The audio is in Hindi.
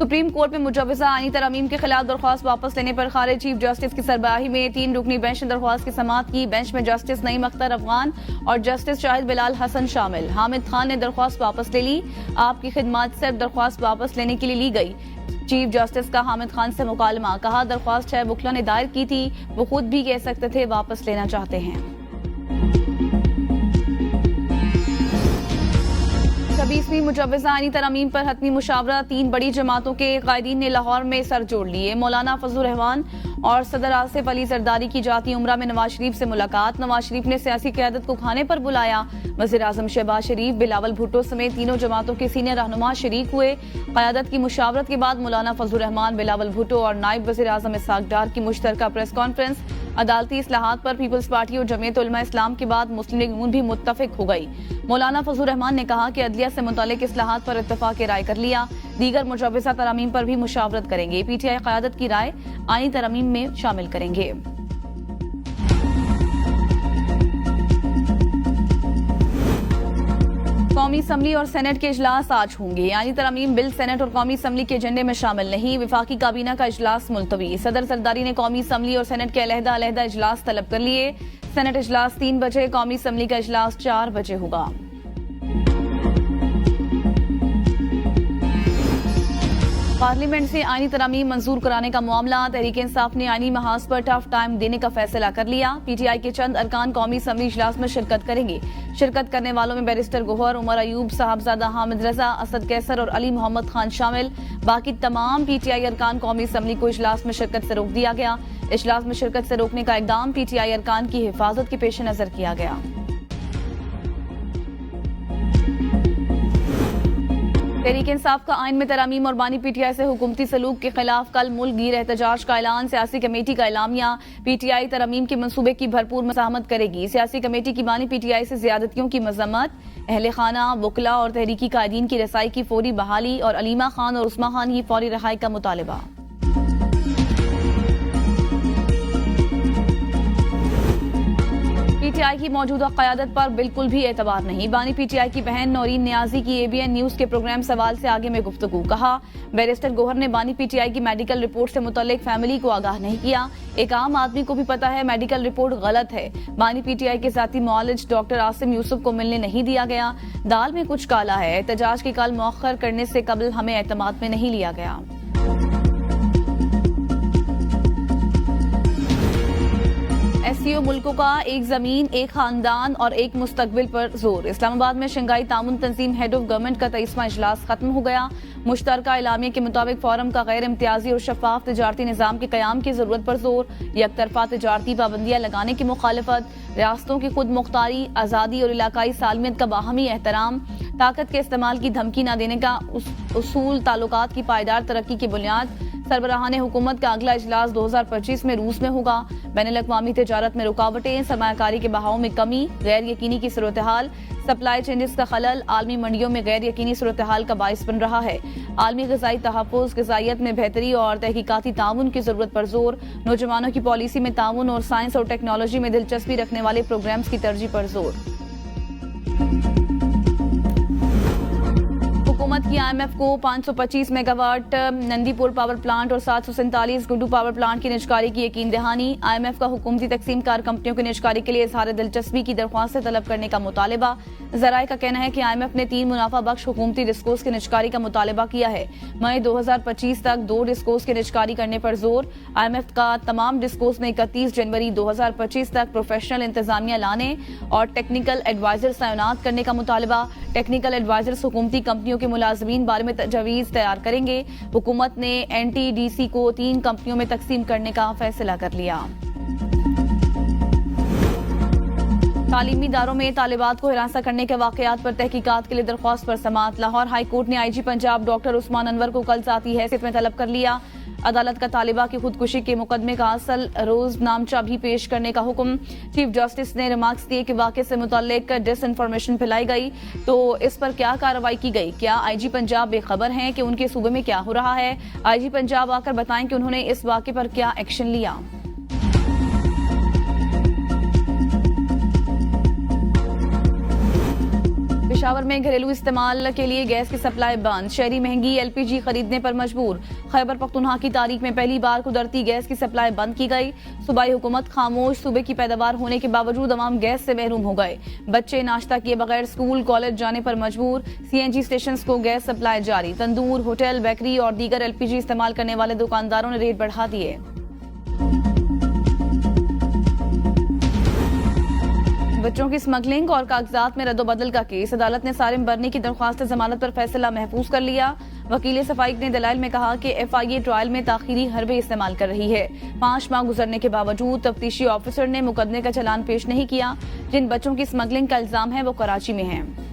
सुप्रीम कोर्ट में मुजव्वज़ा आईनी तरमीम के खिलाफ दरख्वास्त वापस लेने पर खारिज चीफ जस्टिस की सरबराही में 3 रुकनी बेंच ने दरख्वास्त की समाअत की। बेंच में जस्टिस नईम अख्तर अफगान और जस्टिस शाहिद बिलाल हसन शामिल। हामिद खान ने दरख्वास्त वापस ले ली। आपकी खिदमत सिर्फ दरख्वास्त वापस लेने के लिए ली गई। चीफ जस्टिस का हामिद खान से मुकालमा, कहा दरख्वास्त 6 वकला ने दायर की थी, वो खुद भी कह सकते थे वापस लेना चाहते हैं। 26वीं मुजव्वज़ा आईनी तरमीम पर हतमी मुशावरत, 3 बड़ी जमातों के कायदीन ने लाहौर में सर जोड़ लिए। मौलाना फजलुर रहमान और सदर आसिफ अली जरदारी की जाती उम्रा में नवाज शरीफ से मुलाकात। नवाज शरीफ ने सियासी क़यादत को खाने पर बुलाया। वज़ीर आज़म शहबाज शरीफ, बिलावल भुट्टो समेत तीनों जमातों के सीनियर रहनुमा शरीक हुए। क़यादत की मुशावरत के बाद मौलाना फजलुर रहमान, बिलावल भुट्टो और नायब वज़ीर आज़म इसहाक डार की मुश्तरका प्रेस कॉन्फ्रेंस। अदालती इस्लाहात पर पीपल्स पार्टी और जमीयत उलमा इस्लाम के बाद मुस्लिम लीग नून भी मुत्तफिक हो गई। मौलाना फजलुर रहमान ने कहा कि अदलिया से मुतालिक इस्लाहात पर इत्तफाक राय कर लिया। दीगर मुजव्वज़ा तरमीम पर भी मुशावरत करेंगे। पीटीआई क़यादत की राय आईनी तरमीम में शामिल करेंगे। कौमी असम्बली और सेनेट के इजलास आज होंगे। यानी तरमीम बिल सेनेट और कौमी असम्बली के एजेंडे में शामिल नहीं। विफाकी काबीना का इजलास मुलतवी। सदर सरदारी ने कौमी असम्बली और सेनेट के अलहदा इजलास तलब कर लिए। सेनेट इजलास 3 बजे, कौमी असम्बली का इजलास 4 बजे होगा। पार्लियामेंट से आईनी तरमीम मंजूर कराने का मामला, तहरीक इंसाफ ने आईनी महाज पर टफ टाइम देने का फैसला कर लिया। पीटीआई के चंद अरकान कौमी असम्बली इजलास में शिरकत करेंगे। शिरकत करने वालों में बैरिस्टर गोहर, उमर अयूब, साहबजादा हामिद रजा, असद कैसर और अली मोहम्मद खान शामिल। बाकी तमाम पीटीआई अरकान कौमी असम्बली को इजलास में शिरकत से रोक दिया गया। इजलास में शिरकत से रोकने का इकदाम पीटीआई अरकान की हिफाजत के पेश नजर किया गया। तहरीक इंसाफ का आइन में तरमीम और बानी पीटीआई से हुकूमती सलूक के खिलाफ कल मुल्क गिर एहतजाज का ऐलान। सियासी कमेटी का एलामिया, पीटीआई तरमीम के मंसूबे की भरपूर मज़ाहमत करेगी। सियासी कमेटी की बानी पीटीआई से ज्यादतियों की मजम्मत, अहले खाना, वकला और तहरीकी कायदीन की रसाई की फौरी बहाली और अलीमा खान और उस्मा खान की फौरी रहाई का मुतालबा। पीटीआई की मौजूदा क़यादत पर बिल्कुल भी एतबार नहीं। बानी पीटीआई की बहन नौरीन नियाजी की एबीएन न्यूज के प्रोग्राम सवाल से आगे में गुफ्तगू, कहा बैरिस्टर गोहर ने बानी पीटीआई की मेडिकल रिपोर्ट से मुतल्लिक फैमिली को आगाह नहीं किया। एक आम आदमी को भी पता है मेडिकल रिपोर्ट गलत है। बानी पीटीआई के साथी मुआलिज डॉक्टर आसिम यूसुफ को मिलने नहीं दिया गया। दाल में कुछ काला है। एहतजाज की कल मौखर करने से कबल हमें एतमाद में नहीं लिया गया। एससीओ मुल्कों का एक जमीन, एक खानदान और एक मुस्तकबिल पर जोर। इस्लामाबाद में शंघाई तामुन तंजीम हेड ऑफ गवर्नमेंट का 23वां इजलास खत्म हो गया। मुश्तरका एलामिया के मुताबिक फोरम का गैर इम्तियाजी और शफाफ तिजारती निज़ाम के क़याम की जरूरत पर जोर। यकतरफा तिजारती पाबंदियां लगाने की मुखालफत, रियासतों की खुद मुख्तारी, आज़ादी और इलाकाई सालमियत का बाहमी एहतराम, ताकत के इस्तेमाल की धमकी न देने का उसूल, ताल्लुकात की पायदार तरक्की की बुनियाद। सरबराहान हुकूमत का अगला इजलास 2025 में रूस में होगा। बैनुल-अक़वामी तिजारत में रुकावटें, सरमायाकारी के बहाव में कमी, गैर यकीनी की सूरत हाल, सप्लाई चेंजेस का खलल आलमी मंडियों में गैर यकीनी सूरत हाल का बाइस बन रहा है। आलमी ग़िज़ाई तहफ़्फ़ुज़, ग़िज़ाइयत में बेहतरी और तहकीकाती ताउन की ज़रूरत पर जोर। नौजवानों की पॉलिसी में ताउन और साइंस और टेक्नोलॉजी में दिलचस्पी रखने वाले प्रोग्राम्स की तरजीह पर जोर। हुकूमत की IMF को 525 मेगावाट नंदीपुर पावर प्लांट और 747 गुड्डू पावर प्लांट की निजकारी की यकीन दहानी। IMF का हुकूमती तकसीम कार कंपनियों की निजकारी के लिए इजहार दिलचस्पी की दरख्वास्त तलब करने का मुतालबा। ज़राए का कहना है कि IMF ने 3 मुनाफा बख्श हुकूमती डिस्कोस की निजकारी का मुतालबा किया है। मई 2025 तक 2 डिस्कोस की निजकारी करने पर जोर। IMF का तमाम डिस्कोस में 31 जनवरी 2025 तक प्रोफेशनल इंतजामिया लाने और टेक्निकल एडवाइजर तैनात करने का मुतालबा। टेक्निकल एडवाइजर्स हुकूमती कंपनियों के मुलाजमीन बारे में तजवीज़ तैयार करेंगे। हुकूमत ने NTDC को 3 कंपनियों में तकसीम करने का फैसला कर लिया। तालीमी इदारों में तालिबात को हिरासा करने के वाकयात पर तहकीकात के लिए दरख्वास्त पर समाअत। लाहौर हाई कोर्ट ने IG पंजाब डॉक्टर उस्मान अनवर को कल ज़ाती हैसियत में तलब कर लिया। अदालत का तालिबा की खुदकुशी के मुकदमे का असल रोज नामचा भी पेश करने का हुक्म। चीफ जस्टिस ने रिमार्क्स दिए कि वाक़े से मुताल्लिक डिसइंफॉर्मेशन फैलाई गई तो इस पर क्या कार्रवाई की गई। क्या IG पंजाब बेखबर हैं कि उनके सूबे में क्या हो रहा है। IG पंजाब आकर बताएं कि उन्होंने इस वाक़े पर क्या एक्शन लिया। पेशावर में घरेलू इस्तेमाल के लिए गैस की सप्लाई बंद, शहरी महंगी एलपीजी खरीदने पर मजबूर। खैबर पख्तूनख्वा की तारीख में पहली बार कुदरती गैस की सप्लाई बंद की गई। सूबाई हुकूमत खामोश, सूबे की पैदावार होने के बावजूद अवाम गैस से महरूम हो गए। बच्चे नाश्ता किए बगैर स्कूल कॉलेज जाने पर मजबूर। सीएनजी स्टेशन को गैस सप्लाई जारी। तंदूर, होटल, बेकरी और दीगर एलपीजी इस्तेमाल करने वाले दुकानदारों ने रेट बढ़ा दिए। बच्चों की स्मगलिंग और कागजात में रद्दोबदल का केस, अदालत ने सारिम बरनी की दरख्वास्त जमानत पर फैसला महफूज कर लिया। वकील सफाइक ने दलाइल में कहा कि एफआईए ट्रायल में ताखीरी हरबे इस्तेमाल कर रही है। 5 माह गुजरने के बावजूद तफ्तीशी ऑफिसर ने मुकदमे का चालान पेश नहीं किया। जिन बच्चों की स्मगलिंग का इल्जाम है वो कराची में हैं।